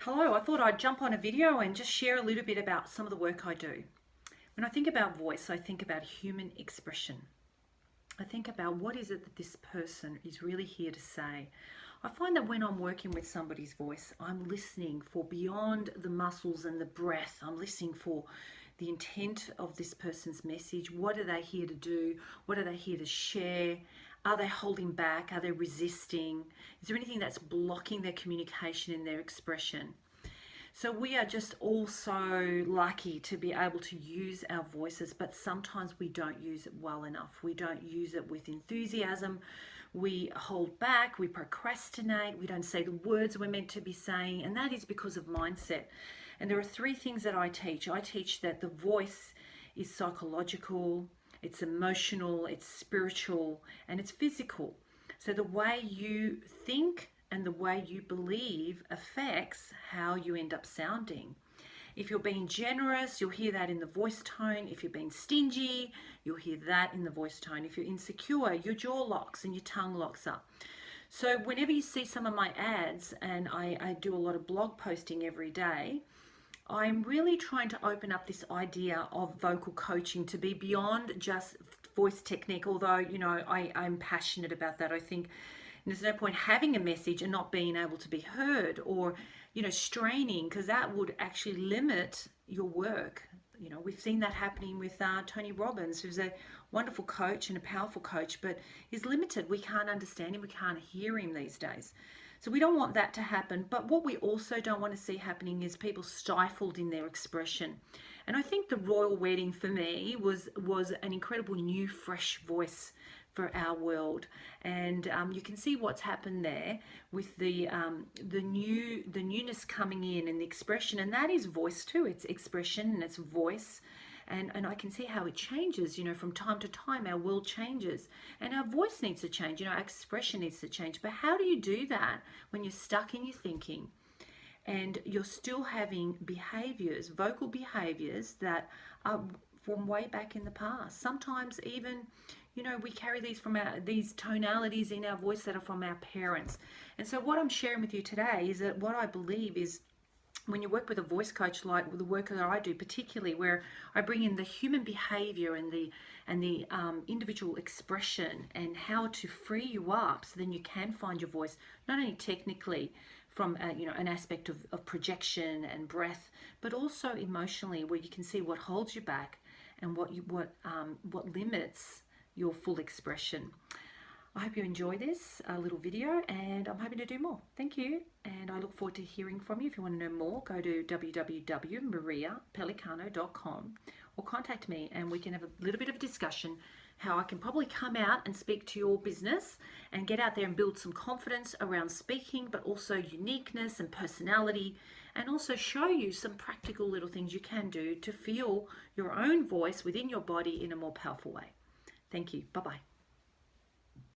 Hello, I thought I'd jump on a video and just share a little bit about some of the work I do. When I think about voice, I think about human expression. I think about what is it that this person is really here to say. I find that when I'm working with somebody's voice, I'm listening for beyond the muscles and the breath. I'm listening for the intent of this person's message. What are they here to do? What are they here to share? Are they holding back? Are they resisting? Is there anything that's blocking their communication and their expression? So we are just all so lucky to be able to use our voices, but sometimes we don't use it well enough. We don't use it with enthusiasm. We hold back, we procrastinate, we don't say the words we're meant to be saying, and that is because of mindset. And there are three things that I teach. I teach that the voice is psychological, it's emotional, it's spiritual, and it's physical. So the way you think and the way you believe affects how you end up sounding. If you're being generous, you'll hear that in the voice tone. If you're being stingy, you'll hear that in the voice tone. If you're insecure, your jaw locks and your tongue locks up. So whenever you see some of my ads, and I do a lot of blog posting every day, I'm really trying to open up this idea of vocal coaching to be beyond just voice technique, although, I'm passionate about that. I think there's no point having a message and not being able to be heard, or, straining, because that would actually limit your work. We've seen that happening with Tony Robbins, who's a wonderful coach and a powerful coach, but he's limited. We can't understand him, we can't hear him these days. So we don't want that to happen. But what we also don't want to see happening is people stifled in their expression. And I think the royal wedding for me was an incredible new, fresh voice for our world. And you can see what's happened there with the newness coming in and the expression. And that is voice too. It's expression and it's voice. And I can see how it changes, from time to time. Our world changes and our voice needs to change, our expression needs to change. But how do you do that when you're stuck in your thinking and you're still having behaviors, vocal behaviors that are from way back in the past? Sometimes even, we carry these these tonalities in our voice that are from our parents. And so what I'm sharing with you today is that what I believe is, when you work with a voice coach, like the work that I do, particularly where I bring in the human behavior and the individual expression and how to free you up so then you can find your voice, not only technically from an aspect of projection and breath, but also emotionally, where you can see what holds you back and what limits your full expression. I hope you enjoy this little video, and I'm hoping to do more. Thank you, and I look forward to hearing from you. If you want to know more, go to www.mariapelicano.com or contact me, and we can have a little bit of a discussion how I can probably come out and speak to your business and get out there and build some confidence around speaking, but also uniqueness and personality, and also show you some practical little things you can do to feel your own voice within your body in a more powerful way. Thank you. Bye-bye.